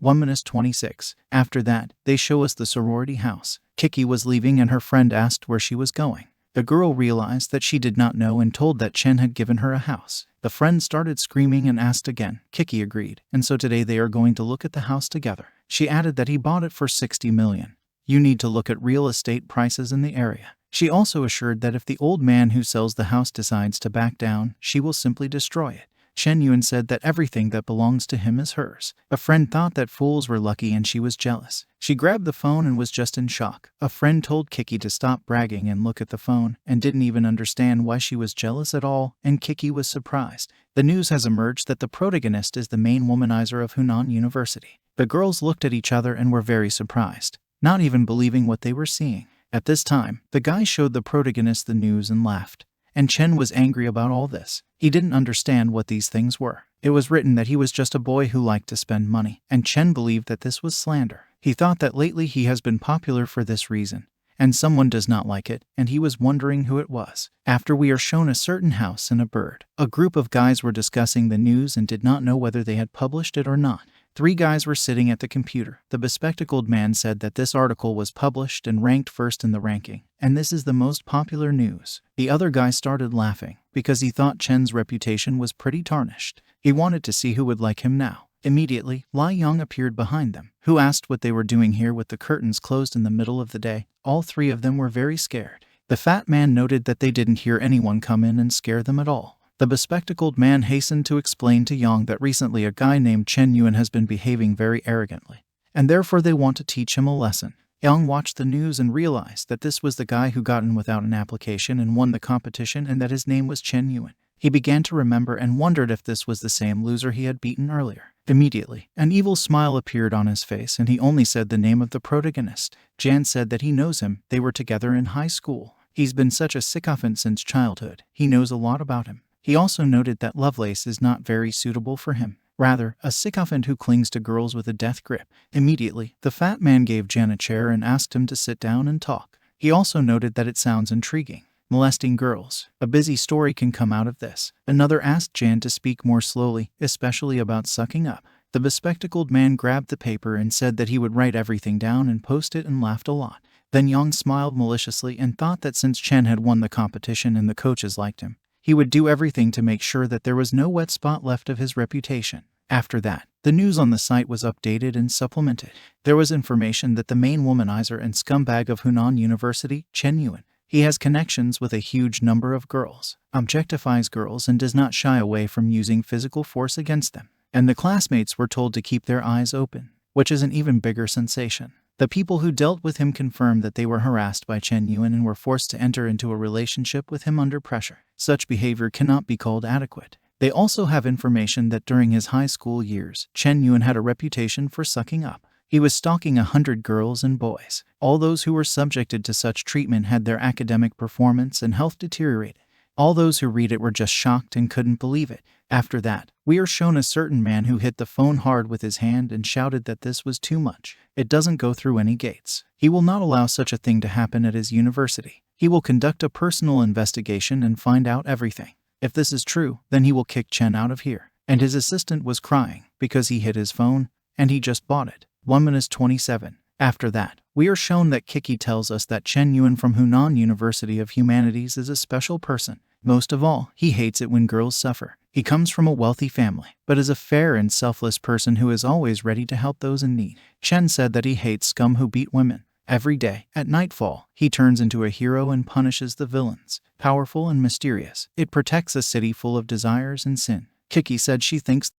1:26. After that, they show us the sorority house. Kiki was leaving and her friend asked where she was going. The girl realized that she did not know and told that Chen had given her a house. The friend started screaming and asked again. Kiki agreed, and so today they are going to look at the house together. She added that he bought it for 60 million. You need to look at real estate prices in the area. She also assured that if the old man who sells the house decides to back down, she will simply destroy it. Chen Yuan said that everything that belongs to him is hers. A friend thought that fools were lucky and she was jealous. She grabbed the phone and was just in shock. A friend told Kiki to stop bragging and look at the phone, and didn't even understand why she was jealous at all, and Kiki was surprised. The news has emerged that the protagonist is the main womanizer of Hunan University. The girls looked at each other and were very surprised, not even believing what they were seeing. At this time, the guy showed the protagonist the news and laughed. And Chen was angry about all this. He didn't understand what these things were. It was written that he was just a boy who liked to spend money, and Chen believed that this was slander. He thought that lately he has been popular for this reason, and someone does not like it, and he was wondering who it was. After we are shown a certain house and a bird. A group of guys were discussing the news and did not know whether they had published it or not. 3 guys were sitting at the computer. The bespectacled man said that this article was published and ranked first in the ranking, and this is the most popular news. The other guy started laughing, because he thought Chen's reputation was pretty tarnished. He wanted to see who would like him now. Immediately, Lai Yong appeared behind them, who asked what they were doing here with the curtains closed in the middle of the day. All 3 of them were very scared. The fat man noted that they didn't hear anyone come in and scare them at all. The bespectacled man hastened to explain to Yang that recently a guy named Chen Yuan has been behaving very arrogantly, and therefore they want to teach him a lesson. Yang watched the news and realized that this was the guy who got in without an application and won the competition, and that his name was Chen Yuan. He began to remember and wondered if this was the same loser he had beaten earlier. Immediately, an evil smile appeared on his face and he only said the name of the protagonist. Jan said that he knows him. They were together in high school. He's been such a sycophant since childhood. He knows a lot about him. He also noted that Lovelace is not very suitable for him. Rather, a sycophant who clings to girls with a death grip. Immediately, the fat man gave Jan a chair and asked him to sit down and talk. He also noted that it sounds intriguing. Molesting girls. A busy story can come out of this. Another asked Jan to speak more slowly, especially about sucking up. The bespectacled man grabbed the paper and said that he would write everything down and post it, and laughed a lot. Then Yang smiled maliciously and thought that since Chen had won the competition and the coaches liked him, he would do everything to make sure that there was no wet spot left of his reputation. After that, the news on the site was updated and supplemented. There was information that the main womanizer and scumbag of Hunan University, Chen Yuan, he has connections with a huge number of girls, objectifies girls, and does not shy away from using physical force against them. And the classmates were told to keep their eyes open, which is an even bigger sensation. The people who dealt with him confirmed that they were harassed by Chen Yuan and were forced to enter into a relationship with him under pressure. Such behavior cannot be called adequate. They also have information that during his high school years, Chen Yuan had a reputation for sucking up. He was stalking 100 girls and boys. All those who were subjected to such treatment had their academic performance and health deteriorated. All those who read it were just shocked and couldn't believe it. After that, we are shown a certain man who hit the phone hard with his hand and shouted that this was too much. It doesn't go through any gates. He will not allow such a thing to happen at his university. He will conduct a personal investigation and find out everything. If this is true, then he will kick Chen out of here. And his assistant was crying because he hit his phone, and he just bought it. 1:27. After that, we are shown that Kiki tells us that Chen Yuan from Hunan University of Humanities is a special person. Most of all, he hates it when girls suffer. He comes from a wealthy family, but is a fair and selfless person who is always ready to help those in need. Chen said that he hates scum who beat women. Every day, at nightfall, he turns into a hero and punishes the villains. Powerful and mysterious, it protects a city full of desires and sin. Kiki said she thinks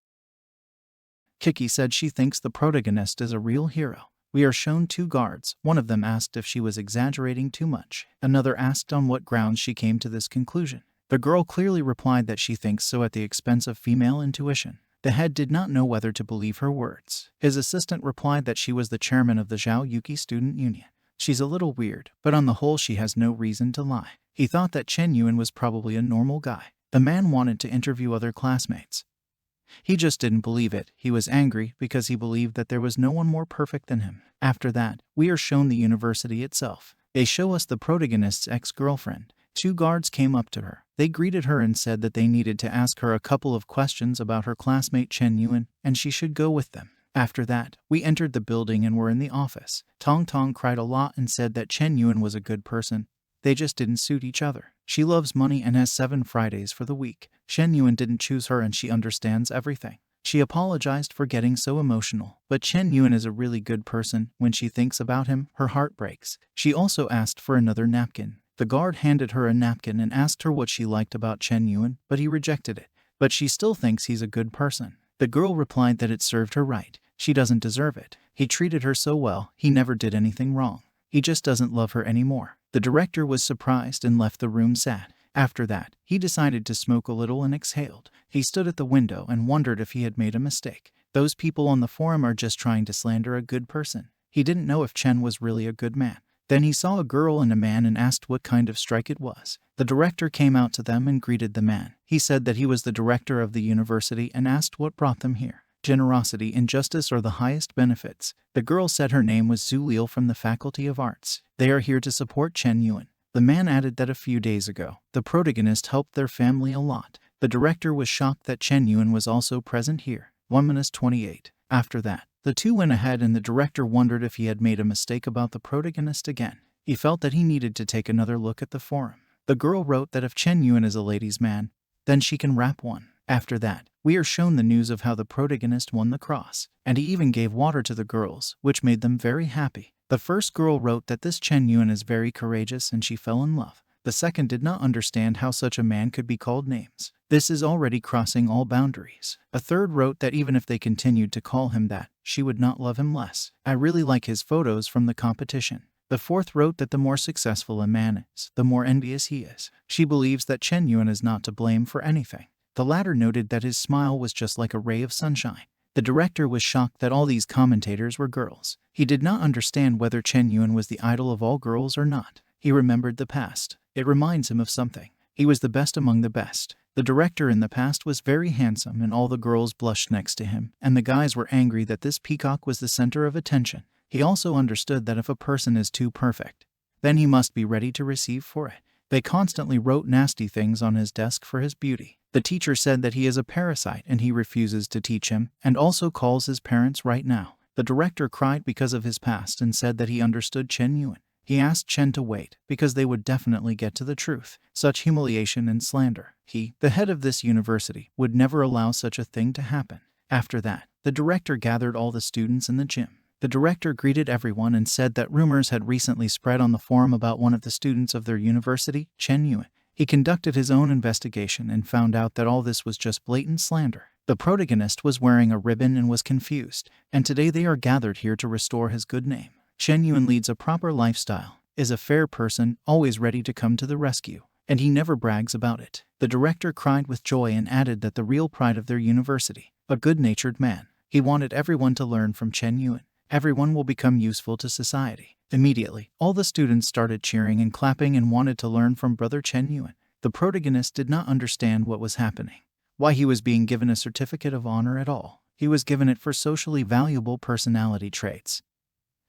the protagonist is a real hero. We are shown 2 guards. One of them asked if she was exaggerating too much. Another asked on what grounds she came to this conclusion. The girl clearly replied that she thinks so at the expense of female intuition. The head did not know whether to believe her words. His assistant replied that she was the chairman of the Zhao Yuki Student Union. She's a little weird, but on the whole she has no reason to lie. He thought that Chen Yuan was probably a normal guy. The man wanted to interview other classmates. He just didn't believe it. He was angry because he believed that there was no one more perfect than him. After that, we are shown the university itself. They show us the protagonist's ex-girlfriend. 2 guards came up to her. They greeted her and said that they needed to ask her a couple of questions about her classmate Chen Yuan, and she should go with them. After that, we entered the building and were in the office. Tong Tong cried a lot and said that Chen Yuan was a good person. They just didn't suit each other. She loves money and has 7 Fridays for the week. Chen Yuan didn't choose her and she understands everything. She apologized for getting so emotional, but Chen Yuan is a really good person. When she thinks about him, her heart breaks. She also asked for another napkin. The guard handed her a napkin and asked her what she liked about Chen Yuan, but he rejected it. But she still thinks he's a good person. The girl replied that it served her right. She doesn't deserve it. He treated her so well, he never did anything wrong. He just doesn't love her anymore. The director was surprised and left the room sad. After that, he decided to smoke a little and exhaled. He stood at the window and wondered if he had made a mistake. Those people on the forum are just trying to slander a good person. He didn't know if Chen was really a good man. Then he saw a girl and a man and asked what kind of strike it was. The director came out to them and greeted the man. He said that he was the director of the university and asked what brought them here. Generosity, injustice, or the highest benefits. The girl said her name was Zhu Liu from the Faculty of Arts. They are here to support Chen Yuan. The man added that a few days ago, the protagonist helped their family a lot. The director was shocked that Chen Yuan was also present here. 1:28. After that, the two went ahead and the director wondered if he had made a mistake about the protagonist again. He felt that he needed to take another look at the forum. The girl wrote that if Chen Yuan is a ladies' man, then she can rap one. After that, we are shown the news of how the protagonist won the cross, and he even gave water to the girls, which made them very happy. The first girl wrote that this Chen Yuan is very courageous and she fell in love. The second did not understand how such a man could be called names. This is already crossing all boundaries. A third wrote that even if they continued to call him that, she would not love him less. I really like his photos from the competition. The fourth wrote that the more successful a man is, the more envious he is. She believes that Chen Yuan is not to blame for anything. The latter noted that his smile was just like a ray of sunshine. The director was shocked that all these commentators were girls. He did not understand whether Chen Yuan was the idol of all girls or not. He remembered the past. It reminds him of something. He was the best among the best. The director in the past was very handsome and all the girls blushed next to him, and the guys were angry that this peacock was the center of attention. He also understood that if a person is too perfect, then he must be ready to receive for it. They constantly wrote nasty things on his desk for his beauty. The teacher said that he is a parasite and he refuses to teach him, and also calls his parents right now. The director cried because of his past and said that he understood Chen Yuan. He asked Chen to wait, because they would definitely get to the truth. Such humiliation and slander. He, the head of this university, would never allow such a thing to happen. After that, the director gathered all the students in the gym. The director greeted everyone and said that rumors had recently spread on the forum about one of the students of their university, Chen Yuan. He conducted his own investigation and found out that all this was just blatant slander. The protagonist was wearing a ribbon and was confused, and today they are gathered here to restore his good name. Chen Yuan leads a proper lifestyle, is a fair person, always ready to come to the rescue, and he never brags about it. The director cried with joy and added that the real pride of their university, a good-natured man. He wanted everyone to learn from Chen Yuan. Everyone will become useful to society. Immediately, all the students started cheering and clapping and wanted to learn from Brother Chen Yuan. The protagonist did not understand what was happening, why he was being given a certificate of honor at all. He was given it for socially valuable personality traits.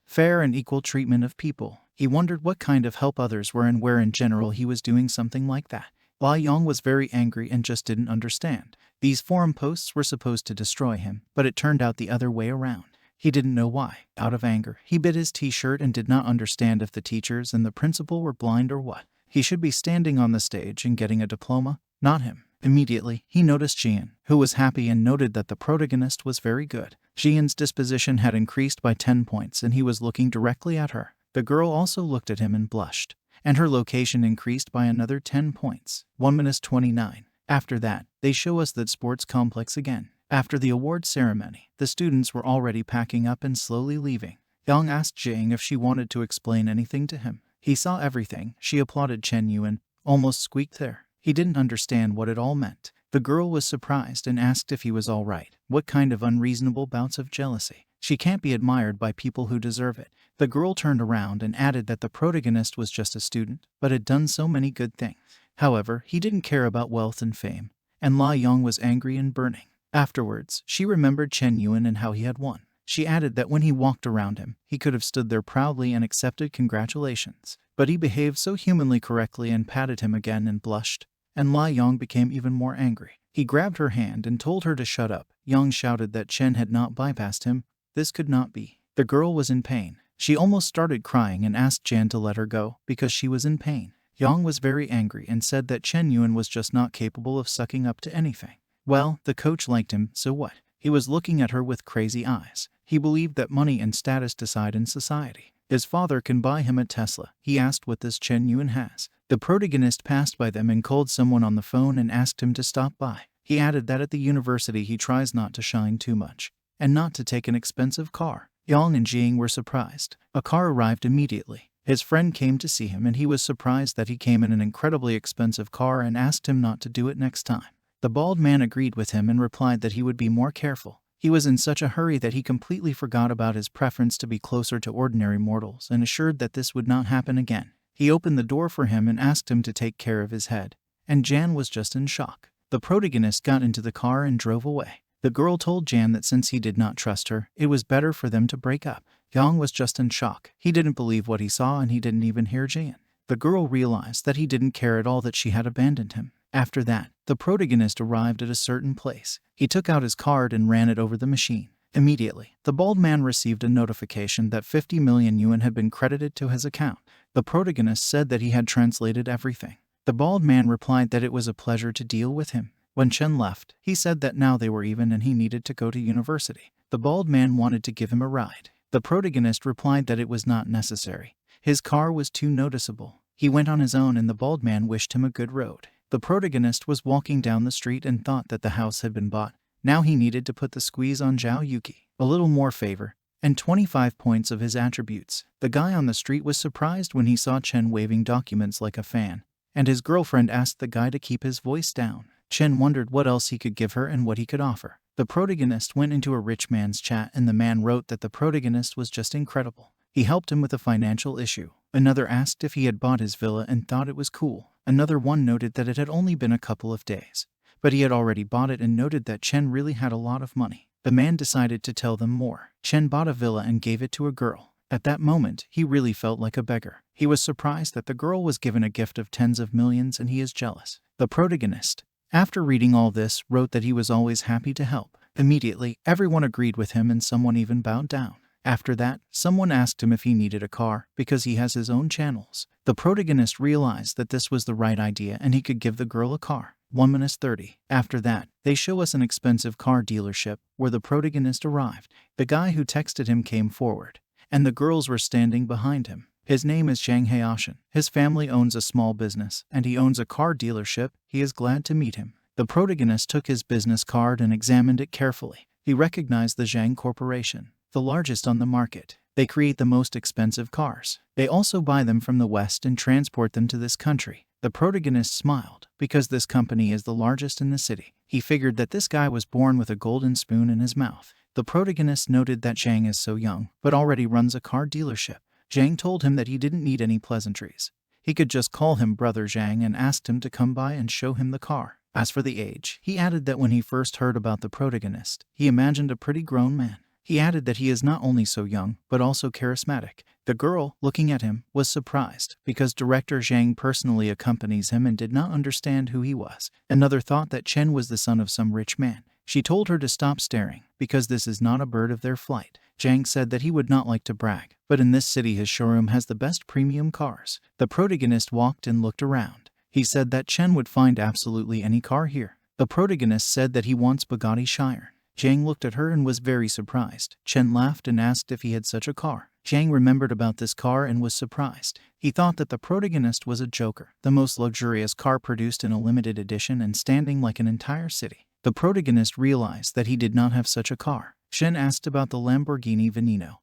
Fair and equal treatment of people. He wondered what kind of help others were and where in general he was doing something like that. La Yong was very angry and just didn't understand. These forum posts were supposed to destroy him, but it turned out the other way around. He didn't know why. Out of anger, he bit his t-shirt and did not understand if the teachers and the principal were blind or what. He should be standing on the stage and getting a diploma, not him. Immediately, he noticed Jian, who was happy and noted that the protagonist was very good. Jian's disposition had increased by 10 points and he was looking directly at her. The girl also looked at him and blushed, and her location increased by another 10 points. 1:29. After that, they show us that sports complex again. After the award ceremony, the students were already packing up and slowly leaving. Yang asked Jiang if she wanted to explain anything to him. He saw everything. She applauded Chen Yuan, almost squeaked there. He didn't understand what it all meant. The girl was surprised and asked if he was all right. What kind of unreasonable bouts of jealousy? She can't be admired by people who deserve it. The girl turned around and added that the protagonist was just a student, but had done so many good things. However, he didn't care about wealth and fame, and La Yong was angry and burning. Afterwards, she remembered Chen Yuan and how he had won. She added that when he walked around him, he could have stood there proudly and accepted congratulations. But he behaved so humanly correctly and patted him again and blushed, and La Yong became even more angry. He grabbed her hand and told her to shut up. Yang shouted that Chen had not bypassed him, This could not be. The girl was in pain. She almost started crying and asked Jan to let her go because she was in pain. Yang was very angry and said that Chen Yuan was just not capable of sucking up to anything. Well, the coach liked him, so what? He was looking at her with crazy eyes. He believed that money and status decide in society. His father can buy him a Tesla. He asked what this Chen Yuan has. The protagonist passed by them and called someone on the phone and asked him to stop by. He added that at the university he tries not to shine too much and not to take an expensive car. Yang and Jing were surprised. A car arrived immediately. His friend came to see him and he was surprised that he came in an incredibly expensive car and asked him not to do it next time. The bald man agreed with him and replied that he would be more careful. He was in such a hurry that he completely forgot about his preference to be closer to ordinary mortals and assured that this would not happen again. He opened the door for him and asked him to take care of his head. And Jan was just in shock. The protagonist got into the car and drove away. The girl told Jan that since he did not trust her, it was better for them to break up. Yang was just in shock. He didn't believe what he saw and he didn't even hear Jan. The girl realized that he didn't care at all that she had abandoned him. After that, the protagonist arrived at a certain place. He took out his card and ran it over the machine. Immediately, the bald man received a notification that 50 million yuan had been credited to his account. The protagonist said that he had translated everything. The bald man replied that it was a pleasure to deal with him. When Chen left, he said that now they were even and he needed to go to university. The bald man wanted to give him a ride. The protagonist replied that it was not necessary. His car was too noticeable. He went on his own and the bald man wished him a good road. The protagonist was walking down the street and thought that the house had been bought. Now he needed to put the squeeze on Zhao Yuki, a little more favor, and 25 points of his attributes. The guy on the street was surprised when he saw Chen waving documents like a fan, and his girlfriend asked the guy to keep his voice down. Chen wondered what else he could give her and what he could offer. The protagonist went into a rich man's chat and the man wrote that the protagonist was just incredible. He helped him with a financial issue. Another asked if he had bought his villa and thought it was cool. Another one noted that it had only been a couple of days, but he had already bought it and noted that Chen really had a lot of money. The man decided to tell them more. Chen bought a villa and gave it to a girl. At that moment, he really felt like a beggar. He was surprised that the girl was given a gift of tens of millions and he is jealous. The protagonist, after reading all this, wrote that he was always happy to help. Immediately, everyone agreed with him and someone even bowed down. After that, someone asked him if he needed a car because he has his own channels. The protagonist realized that this was the right idea and he could give the girl a car. 1:30. After that, they show us an expensive car dealership where the protagonist arrived. The guy who texted him came forward, and the girls were standing behind him. His name is Zhang Haoshan. His family owns a small business, and he owns a car dealership. He is glad to meet him. The protagonist took his business card and examined it carefully. He recognized the Zhang Corporation, the largest on the market. They create the most expensive cars. They also buy them from the West and transport them to this country. The protagonist smiled because this company is the largest in the city. He figured that this guy was born with a golden spoon in his mouth. The protagonist noted that Zhang is so young, but already runs a car dealership. Zhang told him that he didn't need any pleasantries. He could just call him Brother Zhang and asked him to come by and show him the car. As for the age, he added that when he first heard about the protagonist, he imagined a pretty grown man. He added that he is not only so young, but also charismatic. The girl, looking at him, was surprised because director Zhang personally accompanies him and did not understand who he was. Another thought that Chen was the son of some rich man. She told her to stop staring because this is not a bird of their flight. Zhang said that he would not like to brag, but in this city his showroom has the best premium cars. The protagonist walked and looked around. He said that Chen would find absolutely any car here. The protagonist said that he wants Bugatti Chiron. Zhang looked at her and was very surprised. Chen laughed and asked if he had such a car. Zhang remembered about this car and was surprised. He thought that the protagonist was a joker, the most luxurious car produced in a limited edition and standing like an entire city. The protagonist realized that he did not have such a car. Chen asked about the Lamborghini Veneno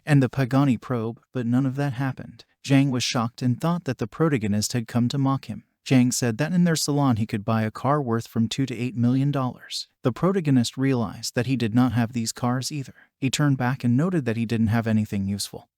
and the Pagani Probe, but none of that happened. Zhang was shocked and thought that the protagonist had come to mock him. Zhang said that in their salon he could buy a car worth from $2 to $8 million. The protagonist realized that he did not have these cars either. He turned back and noted that he didn't have anything useful,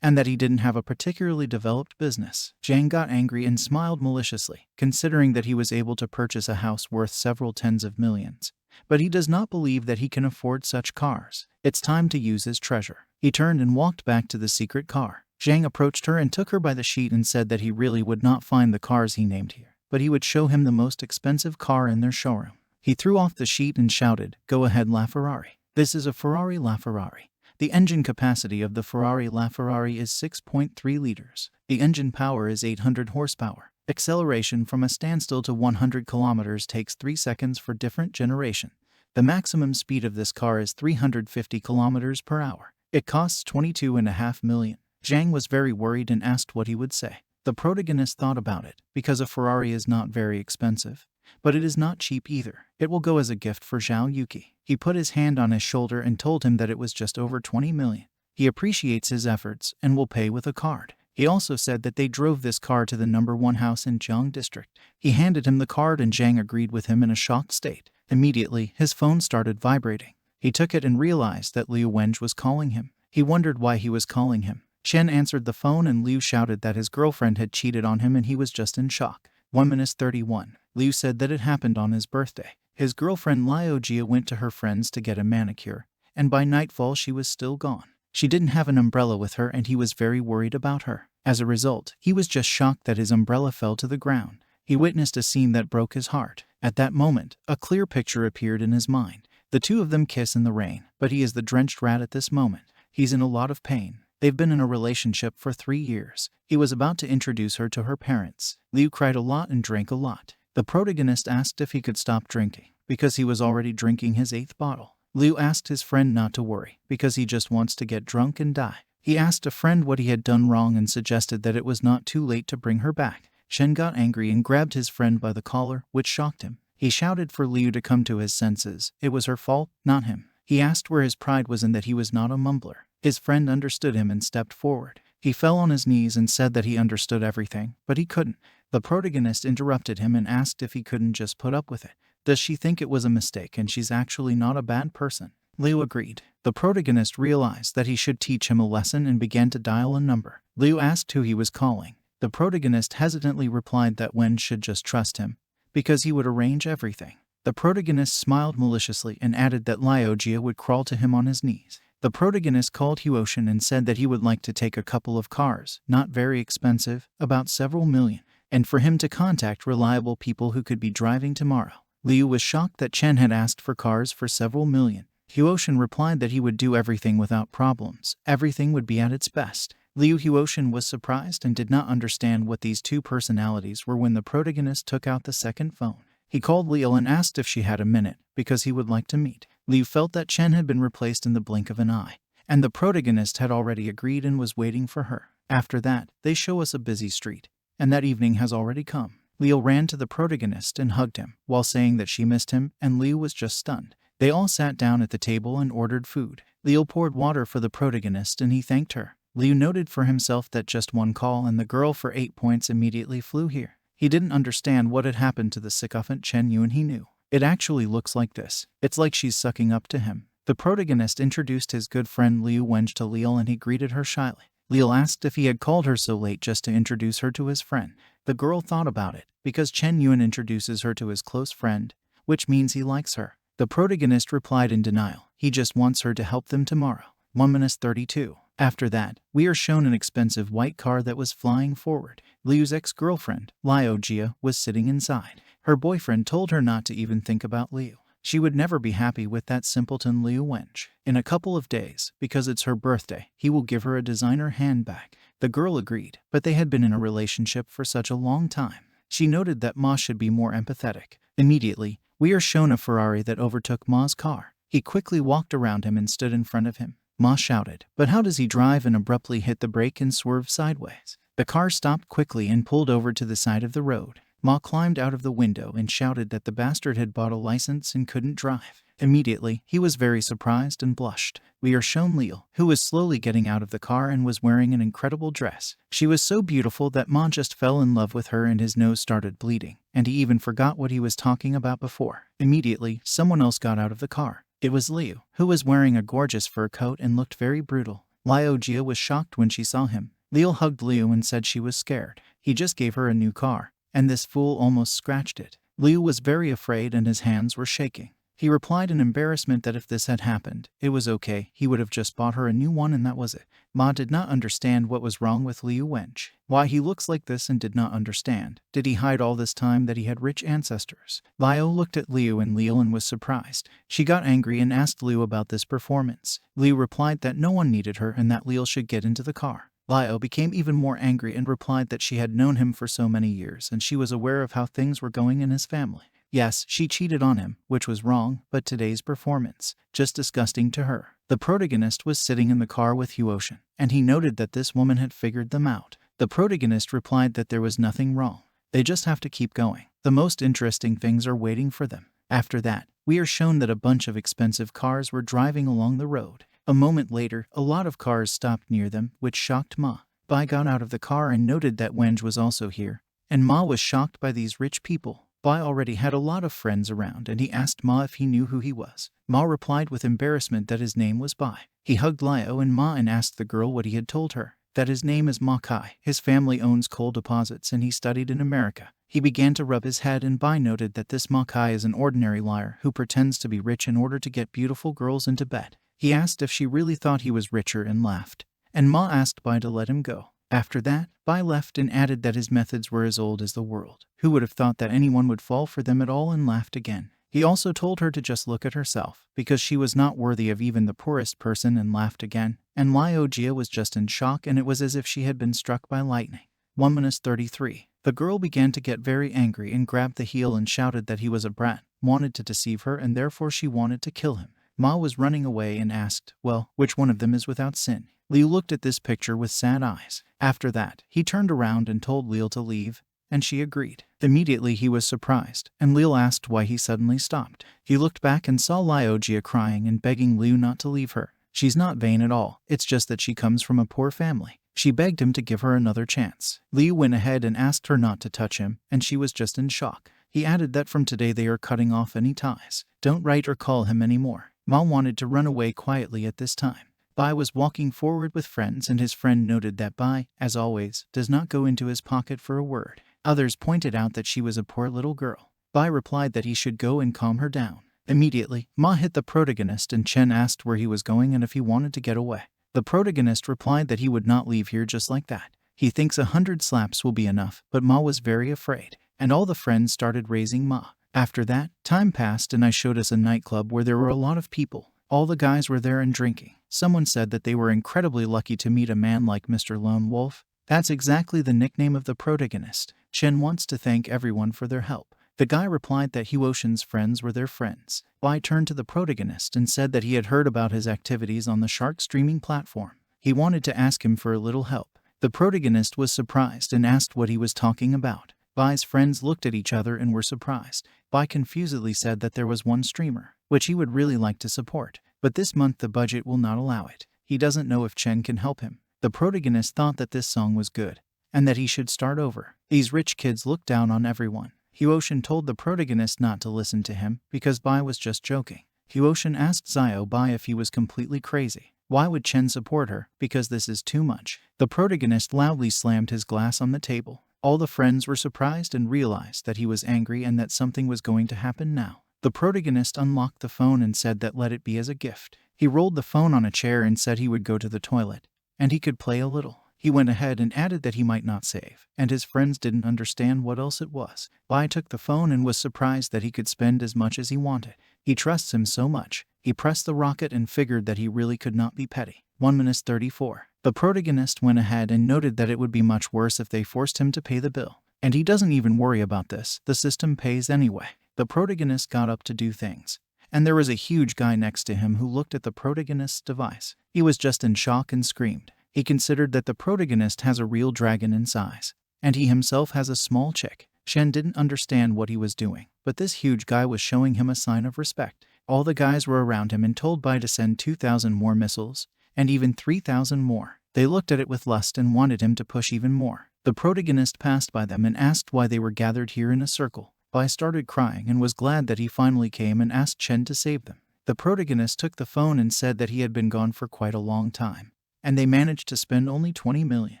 and that he didn't have a particularly developed business. Zhang got angry and smiled maliciously, considering that he was able to purchase a house worth several tens of millions. But he does not believe that he can afford such cars. It's time to use his treasure. He turned and walked back to the secret car. Zhang approached her and took her by the sheet and said that he really would not find the cars he named here, but he would show him the most expensive car in their showroom. He threw off the sheet and shouted, "Go ahead, LaFerrari." This is a Ferrari LaFerrari. The engine capacity of the Ferrari LaFerrari is 6.3 liters. The engine power is 800 horsepower. Acceleration from a standstill to 100 kilometers takes 3 seconds for different generation. The maximum speed of this car is 350 kilometers per hour. It costs 22.5 million. Zhang was very worried and asked what he would say. The protagonist thought about it, because a Ferrari is not very expensive. But it is not cheap either. It will go as a gift for Zhao Yuki. He put his hand on his shoulder and told him that it was just over 20 million. He appreciates his efforts and will pay with a card. He also said that they drove this car to the number 1 house in Jiang district. He handed him the card and Zhang agreed with him in a shocked state. Immediately, his phone started vibrating. He took it and realized that Liu Wenj was calling him. He wondered why he was calling him. Chen answered the phone and Liu shouted that his girlfriend had cheated on him and he was just in shock. 1:31. Liu said that it happened on his birthday. His girlfriend Liu Jia went to her friends to get a manicure, and by nightfall she was still gone. She didn't have an umbrella with her and he was very worried about her. As a result, he was just shocked that his umbrella fell to the ground. He witnessed a scene that broke his heart. At that moment, a clear picture appeared in his mind. The two of them kiss in the rain, but he is the drenched rat at this moment. He's in a lot of pain. They've been in a relationship for 3 years. He was about to introduce her to her parents. Liu cried a lot and drank a lot. The protagonist asked if he could stop drinking, because he was already drinking his 8th bottle. Liu asked his friend not to worry, because he just wants to get drunk and die. He asked a friend what he had done wrong and suggested that it was not too late to bring her back. Shen got angry and grabbed his friend by the collar, which shocked him. He shouted for Liu to come to his senses. It was her fault, not him. He asked where his pride was and that he was not a mumbler. His friend understood him and stepped forward. He fell on his knees and said that he understood everything, but he couldn't. The protagonist interrupted him and asked if he couldn't just put up with it. Does she think it was a mistake and she's actually not a bad person? Liu agreed. The protagonist realized that he should teach him a lesson and began to dial a number. Liu asked who he was calling. The protagonist hesitantly replied that Wen should just trust him, because he would arrange everything. The protagonist smiled maliciously and added that Liu Jia would crawl to him on his knees. The protagonist called Huoshan and said that he would like to take a couple of cars, not very expensive, about several million, and for him to contact reliable people who could be driving tomorrow. Liu was shocked that Chen had asked for cars for several million. Huoshan replied that he would do everything without problems. Everything would be at its best. Liu Huoshan was surprised and did not understand what these two personalities were when the protagonist took out the second phone. He called Liu and asked if she had a minute, because he would like to meet. Liu felt that Chen had been replaced in the blink of an eye, and the protagonist had already agreed and was waiting for her. After that, they show us a busy street, and that evening has already come. Liu ran to the protagonist and hugged him, while saying that she missed him, and Liu was just stunned. They all sat down at the table and ordered food. Liu poured water for the protagonist and he thanked her. Liu noted for himself that just one call and the girl for 8 points immediately flew here. He didn't understand what had happened to the sycophant Chen Yuan. He knew. It actually looks like this. It's like she's sucking up to him. The protagonist introduced his good friend Liu Wenj to Liu and he greeted her shyly. Liu asked if he had called her so late just to introduce her to his friend. The girl thought about it, because Chen Yuan introduces her to his close friend, which means he likes her. The protagonist replied in denial. He just wants her to help them tomorrow. 1:32. After that, we are shown an expensive white car that was flying forward. Liu's ex-girlfriend, Liu Jia, was sitting inside. Her boyfriend told her not to even think about Liu. She would never be happy with that simpleton Liu Wenj. In a couple of days, because it's her birthday, he will give her a designer handbag. The girl agreed, but they had been in a relationship for such a long time. She noted that Ma should be more empathetic. Immediately, we are shown a Ferrari that overtook Ma's car. He quickly walked around him and stood in front of him. Ma shouted, "But how does he drive?" and abruptly hit the brake and swerved sideways. The car stopped quickly and pulled over to the side of the road. Ma climbed out of the window and shouted that the bastard had bought a license and couldn't drive. Immediately, he was very surprised and blushed. We are shown Liu, who was slowly getting out of the car and was wearing an incredible dress. She was so beautiful that Ma just fell in love with her and his nose started bleeding, and he even forgot what he was talking about before. Immediately, someone else got out of the car. It was Liu, who was wearing a gorgeous fur coat and looked very brutal. Liu Jia was shocked when she saw him. Liu hugged Liu and said she was scared. He just gave her a new car, and this fool almost scratched it. Liu was very afraid and his hands were shaking. He replied in embarrassment that if this had happened, it was okay, he would have just bought her a new one and that was it. Ma did not understand what was wrong with Liu Wench. Why he looks like this and did not understand. Did he hide all this time that he had rich ancestors? Liu looked at Liu and Liu and was surprised. She got angry and asked Liu about this performance. Liu replied that no one needed her and that Liu should get into the car. Liu became even more angry and replied that she had known him for so many years and she was aware of how things were going in his family. Yes, she cheated on him, which was wrong, but today's performance, just disgusting to her. The protagonist was sitting in the car with Huoshin, and he noted that this woman had figured them out. The protagonist replied that there was nothing wrong. They just have to keep going. The most interesting things are waiting for them. After that, we are shown that a bunch of expensive cars were driving along the road. A moment later, a lot of cars stopped near them, which shocked Ma. Bai got out of the car and noted that Wenj was also here, and Ma was shocked by these rich people. Bai already had a lot of friends around and he asked Ma if he knew who he was. Ma replied with embarrassment that his name was Bai. He hugged Liu and Ma and asked the girl what he had told her, that his name is Ma Kai. His family owns coal deposits and he studied in America. He began to rub his head and Bai noted that this Ma Kai is an ordinary liar who pretends to be rich in order to get beautiful girls into bed. He asked if she really thought he was richer and laughed, and Ma asked Bai to let him go. After that, Bai left and added that his methods were as old as the world. Who would have thought that anyone would fall for them at all, and laughed again. He also told her to just look at herself, because she was not worthy of even the poorest person, and laughed again. And Liu Jia was just in shock and it was as if she had been struck by lightning. 1-33. The girl began to get very angry and grabbed the heel and shouted that he was a brat, wanted to deceive her and therefore she wanted to kill him. Ma was running away and asked, well, which one of them is without sin? Liu looked at this picture with sad eyes. After that, he turned around and told Liu to leave, and she agreed. Immediately he was surprised, and Liu asked why he suddenly stopped. He looked back and saw Liu Jia crying and begging Liu not to leave her. She's not vain at all, it's just that she comes from a poor family. She begged him to give her another chance. Liu went ahead and asked her not to touch him, and she was just in shock. He added that from today they are cutting off any ties. Don't write or call him anymore. Ma wanted to run away quietly at this time. Bai was walking forward with friends and his friend noted that Bai, as always, does not go into his pocket for a word. Others pointed out that she was a poor little girl. Bai replied that he should go and calm her down. Immediately, Ma hit the protagonist and Chen asked where he was going and if he wanted to get away. The protagonist replied that he would not leave here just like that. He thinks 100 slaps will be enough, but Ma was very afraid, and all the friends started raising Ma. After that, time passed and I showed us a nightclub where there were a lot of people. All the guys were there and drinking. Someone said that they were incredibly lucky to meet a man like Mr. Lone Wolf. That's exactly the nickname of the protagonist. Chen wants to thank everyone for their help. The guy replied that Huoshin's friends were their friends. Bai turned to the protagonist and said that he had heard about his activities on the shark streaming platform. He wanted to ask him for a little help. The protagonist was surprised and asked what he was talking about. Bai's friends looked at each other and were surprised. Bai confusedly said that there was one streamer, which he would really like to support, but this month the budget will not allow it. He doesn't know if Chen can help him. The protagonist thought that this song was good, and that he should start over. These rich kids look down on everyone. Huoshin told the protagonist not to listen to him, because Bai was just joking. Huoshin asked Xiao Bai if he was completely crazy. Why would Chen support her? Because this is too much. The protagonist loudly slammed his glass on the table. All the friends were surprised and realized that he was angry and that something was going to happen now. The protagonist unlocked the phone and said that let it be as a gift. He rolled the phone on a chair and said he would go to the toilet, and he could play a little. He went ahead and added that he might not save, and his friends didn't understand what else it was. Bai took the phone and was surprised that he could spend as much as he wanted. He trusts him so much. He pressed the rocket and figured that he really could not be petty. 1-34. The protagonist went ahead and noted that it would be much worse if they forced him to pay the bill. And he doesn't even worry about this, the system pays anyway. The protagonist got up to do things, and there was a huge guy next to him who looked at the protagonist's device. He was just in shock and screamed. He considered that the protagonist has a real dragon in size, and he himself has a small chick. Shen didn't understand what he was doing, but this huge guy was showing him a sign of respect. All the guys were around him and told Bai to send 2,000 more missiles, and even 3,000 more. They looked at it with lust and wanted him to push even more. The protagonist passed by them and asked why they were gathered here in a circle. Bai started crying and was glad that he finally came and asked Chen to save them. The protagonist took the phone and said that he had been gone for quite a long time, and they managed to spend only 20 million.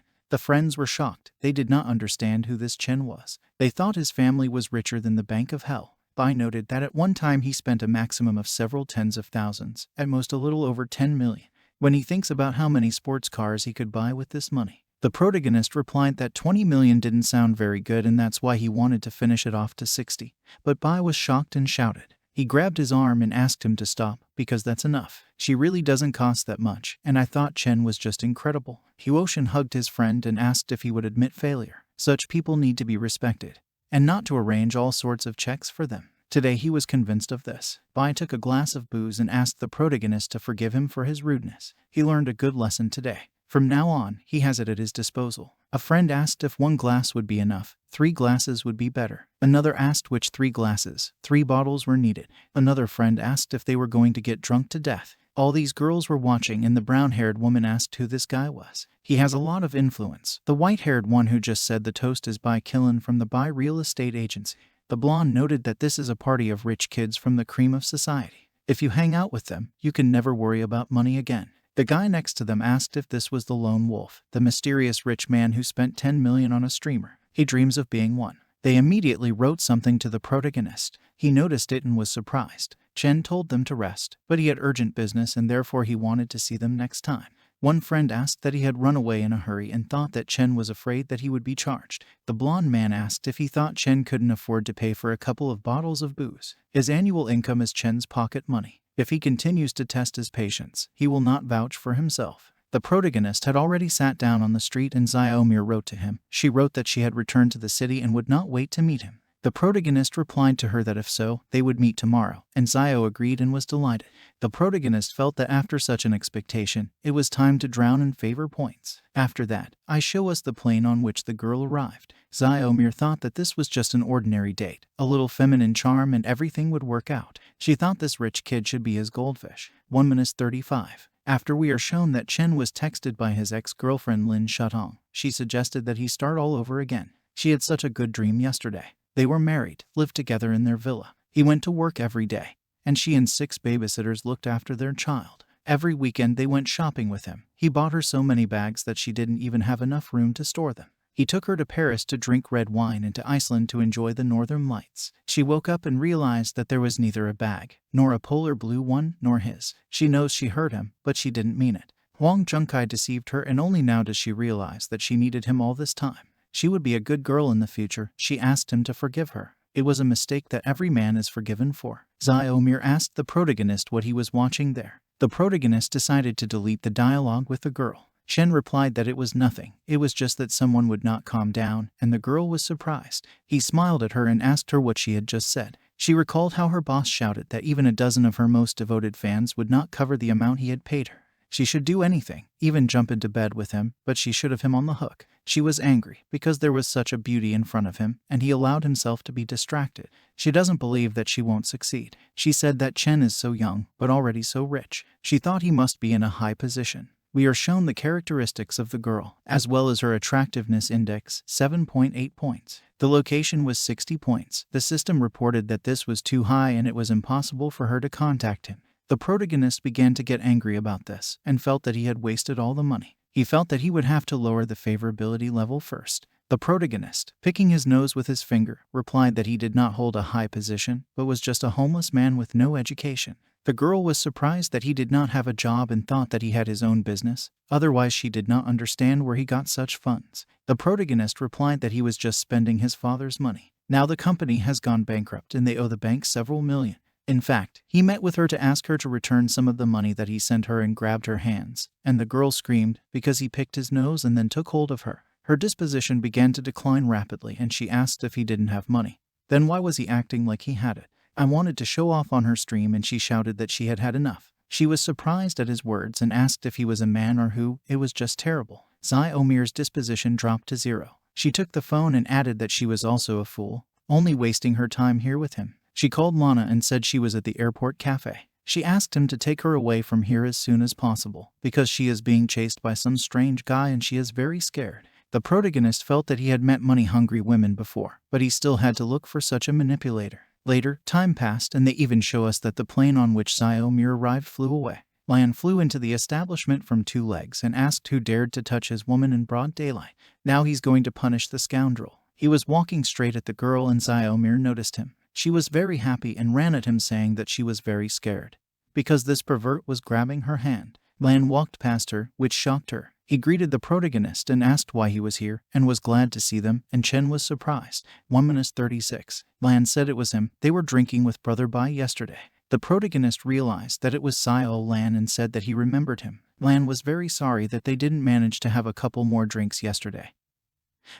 The friends were shocked. They did not understand who this Chen was. They thought his family was richer than the Bank of Hell. Bai noted that at one time he spent a maximum of several tens of thousands, at most a little over 10 million. when he thinks about how many sports cars he could buy with this money. The protagonist replied that 20 million didn't sound very good and that's why he wanted to finish it off to 60. But Bai was shocked and shouted. He grabbed his arm and asked him to stop, because that's enough. She really doesn't cost that much, and I thought Chen was just incredible. Hyoshin hugged his friend and asked if he would admit failure. Such people need to be respected, and not to arrange all sorts of checks for them. Today he was convinced of this. Bai took a glass of booze and asked the protagonist to forgive him for his rudeness. He learned a good lesson today. From now on, he has it at his disposal. A friend asked if 1 glass would be enough. 3 glasses would be better. Another asked which 3 glasses. 3 bottles were needed. Another friend asked if they were going to get drunk to death. All these girls were watching and the brown-haired woman asked who this guy was. He has a lot of influence. The white-haired one who just said the toast is by Killen from the Bai Real Estate Agency. The blonde noted that this is a party of rich kids from the cream of society. If you hang out with them, you can never worry about money again. The guy next to them asked if this was the lone wolf, the mysterious rich man who spent 10 million on a streamer. He dreams of being one. They immediately wrote something to the protagonist. He noticed it and was surprised. Chen told them to rest, but he had urgent business and therefore he wanted to see them next time. One friend asked that he had run away in a hurry and thought that Chen was afraid that he would be charged. The blonde man asked if he thought Chen couldn't afford to pay for a couple of bottles of booze. His annual income is Chen's pocket money. If he continues to test his patience, he will not vouch for himself. The protagonist had already sat down on the street and Xiaomir wrote to him. She wrote that she had returned to the city and would not wait to meet him. The protagonist replied to her that if so, they would meet tomorrow, and Xiao agreed and was delighted. The protagonist felt that after such an expectation, it was time to drown in favor points. After that, I show us the plane on which the girl arrived. Xiaomir thought that this was just an ordinary date, a little feminine charm and everything would work out. She thought this rich kid should be his goldfish. 1:35. After we are shown that Chen was texted by his ex-girlfriend Lin Shutong, she suggested that he start all over again. She had such a good dream yesterday. They were married, lived together in their villa. He went to work every day, and she and 6 babysitters looked after their child. Every weekend they went shopping with him. He bought her so many bags that she didn't even have enough room to store them. He took her to Paris to drink red wine and to Iceland to enjoy the northern lights. She woke up and realized that there was neither a bag, nor a polar blue one, nor his. She knows she hurt him, but she didn't mean it. Huang Junkai deceived her and only now does she realize that she needed him all this time. She would be a good girl in the future. She asked him to forgive her. It was a mistake that every man is forgiven for. Xiaomir asked the protagonist what he was watching there. The protagonist decided to delete the dialogue with the girl. Shen replied that it was nothing. It was just that someone would not calm down, and the girl was surprised. He smiled at her and asked her what she had just said. She recalled how her boss shouted that even a dozen of her most devoted fans would not cover the amount he had paid her. She should do anything, even jump into bed with him, but she should have him on the hook. She was angry because there was such a beauty in front of him, and he allowed himself to be distracted. She doesn't believe that she won't succeed. She said that Chen is so young, but already so rich. She thought he must be in a high position. We are shown the characteristics of the girl, as well as her attractiveness index, 7.8 points. The location was 60 points. The system reported that this was too high and it was impossible for her to contact him. The protagonist began to get angry about this, and felt that he had wasted all the money. He felt that he would have to lower the favorability level first. The protagonist, picking his nose with his finger, replied that he did not hold a high position, but was just a homeless man with no education. The girl was surprised that he did not have a job and thought that he had his own business. Otherwise, she did not understand where he got such funds. The protagonist replied that he was just spending his father's money. Now the company has gone bankrupt and they owe the bank several million. In fact, he met with her to ask her to return some of the money that he sent her and grabbed her hands, and the girl screamed because he picked his nose and then took hold of her. Her disposition began to decline rapidly and she asked if he didn't have money. Then why was he acting like he had it? I wanted to show off on her stream and she shouted that she had had enough. She was surprised at his words and asked if he was a man or who. It was just terrible. Xiaomir's disposition dropped to 0. She took the phone and added that she was also a fool, only wasting her time here with him. She called Lana and said she was at the airport cafe. She asked him to take her away from here as soon as possible, because she is being chased by some strange guy and she is very scared. The protagonist felt that he had met money-hungry women before, but he still had to look for such a manipulator. Later, time passed and they even show us that the plane on which Xiaomir arrived flew away. Lian flew into the establishment from 2 legs and asked who dared to touch his woman in broad daylight. Now he's going to punish the scoundrel. He was walking straight at the girl and Xiaomir noticed him. She was very happy and ran at him saying that she was very scared, because this pervert was grabbing her hand. Lan walked past her, which shocked her. He greeted the protagonist and asked why he was here, and was glad to see them, and Chen was surprised. 1:36. Lan said it was him. They were drinking with Brother Bai yesterday. The protagonist realized that it was Xiao Lan and said that he remembered him. Lan was very sorry that they didn't manage to have a couple more drinks yesterday.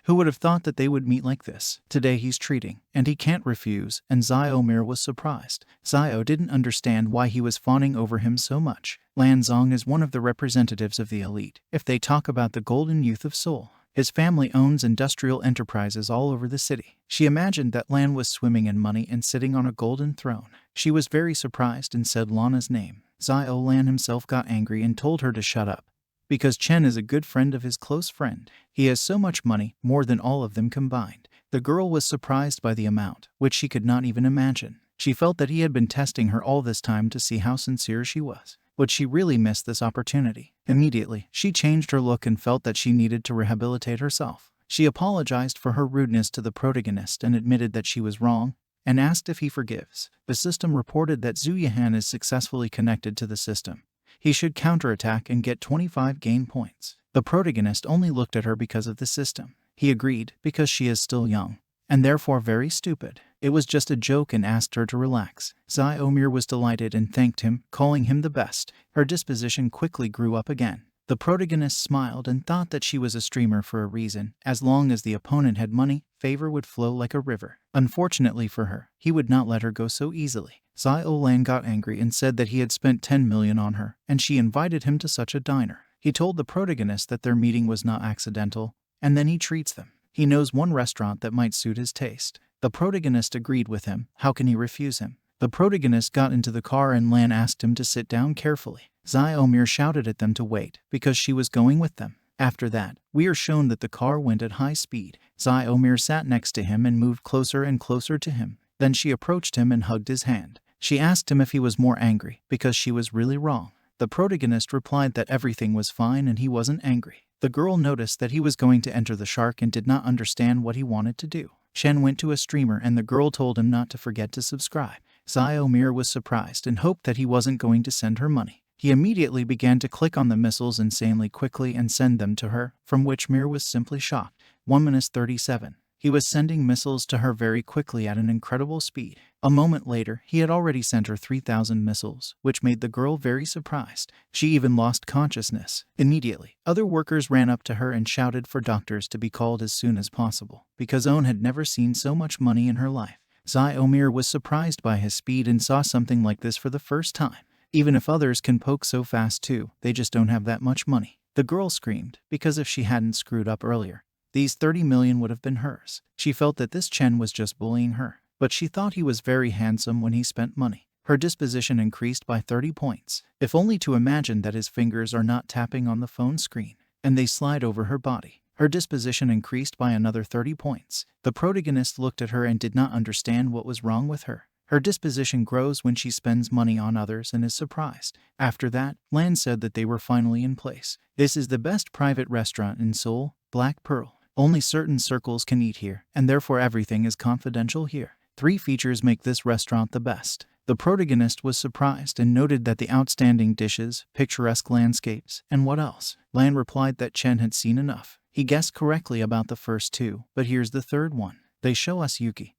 Who would have thought that they would meet like this? Today he's treating, and he can't refuse, and Xiaomir was surprised. Xiao didn't understand why he was fawning over him so much. Lan Zong is one of the representatives of the elite. If they talk about the golden youth of Seoul, his family owns industrial enterprises all over the city. She imagined that Lan was swimming in money and sitting on a golden throne. She was very surprised and said Lana's name. Xiao Lan himself got angry and told her to shut up, because Chen is a good friend of his close friend. He has so much money, more than all of them combined. The girl was surprised by the amount, which she could not even imagine. She felt that he had been testing her all this time to see how sincere she was. Would she really miss this opportunity? Immediately, she changed her look and felt that she needed to rehabilitate herself. She apologized for her rudeness to the protagonist and admitted that she was wrong, and asked if he forgives. The system reported that Zhu Yihan is successfully connected to the system. He should counterattack and get 25 gain points. The protagonist only looked at her because of the system. He agreed, because she is still young, and therefore very stupid. It was just a joke and asked her to relax. Xiaomir was delighted and thanked him, calling him the best. Her disposition quickly grew up again. The protagonist smiled and thought that she was a streamer for a reason. As long as the opponent had money, favor would flow like a river. Unfortunately for her, he would not let her go so easily. Xiao Lan got angry and said that he had spent 10 million on her, and she invited him to such a diner. He told the protagonist that their meeting was not accidental, and then he treats them. He knows one restaurant that might suit his taste. The protagonist agreed with him. How can he refuse him? The protagonist got into the car and Lan asked him to sit down carefully. Xiaomir shouted at them to wait, because she was going with them. After that, we are shown that the car went at high speed. Xiaomir sat next to him and moved closer and closer to him. Then she approached him and hugged his hand. She asked him if he was more angry, because she was really wrong. The protagonist replied that everything was fine and he wasn't angry. The girl noticed that he was going to enter the shark and did not understand what he wanted to do. Shen went to a streamer and the girl told him not to forget to subscribe. Xiaomir was surprised and hoped that he wasn't going to send her money. He immediately began to click on the missiles insanely quickly and send them to her, from which Mir was simply shocked. 1:37. He was sending missiles to her very quickly at an incredible speed. A moment later, he had already sent her 3,000 missiles, which made the girl very surprised. She even lost consciousness. Immediately, other workers ran up to her and shouted for doctors to be called as soon as possible, because Own had never seen so much money in her life. Xiaomir was surprised by his speed and saw something like this for the first time. Even if others can poke so fast too, they just don't have that much money. The girl screamed, because if she hadn't screwed up earlier, these 30 million would have been hers. She felt that this Chen was just bullying her, but she thought he was very handsome when he spent money. Her disposition increased by 30 points, if only to imagine that his fingers are not tapping on the phone screen, and they slide over her body. Her disposition increased by another 30 points. The protagonist looked at her and did not understand what was wrong with her. Her disposition grows when she spends money on others and is surprised. After that, Lan said that they were finally in place. This is the best private restaurant in Seoul, Black Pearl. Only certain circles can eat here, and therefore everything is confidential here. 3 features make this restaurant the best. The protagonist was surprised and noted that the outstanding dishes, picturesque landscapes, and what else? Lan replied that Chen had seen enough. He guessed correctly about the first 2, but here's the third one. They show us Yuki,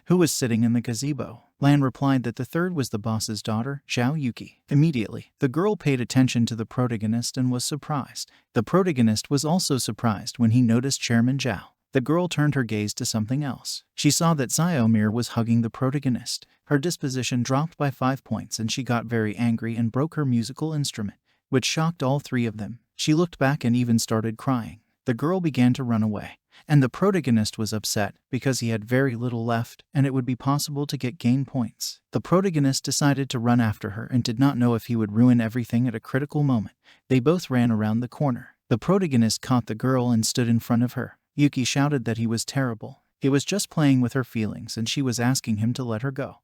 who was sitting in the gazebo. Lan replied that the third was the boss's daughter, Zhao Yuki. Immediately, the girl paid attention to the protagonist and was surprised. The protagonist was also surprised when he noticed Chairman Zhao. The girl turned her gaze to something else. She saw that Xiaomir was hugging the protagonist. Her disposition dropped by 5 points and she got very angry and broke her musical instrument, which shocked all 3 of them. She looked back and even started crying. The girl began to run away, and the protagonist was upset because he had very little left and it would be possible to get gain points. The protagonist decided to run after her and did not know if he would ruin everything at a critical moment. They both ran around the corner. The protagonist caught the girl and stood in front of her. Yuki shouted that he was terrible. He was just playing with her feelings and she was asking him to let her go.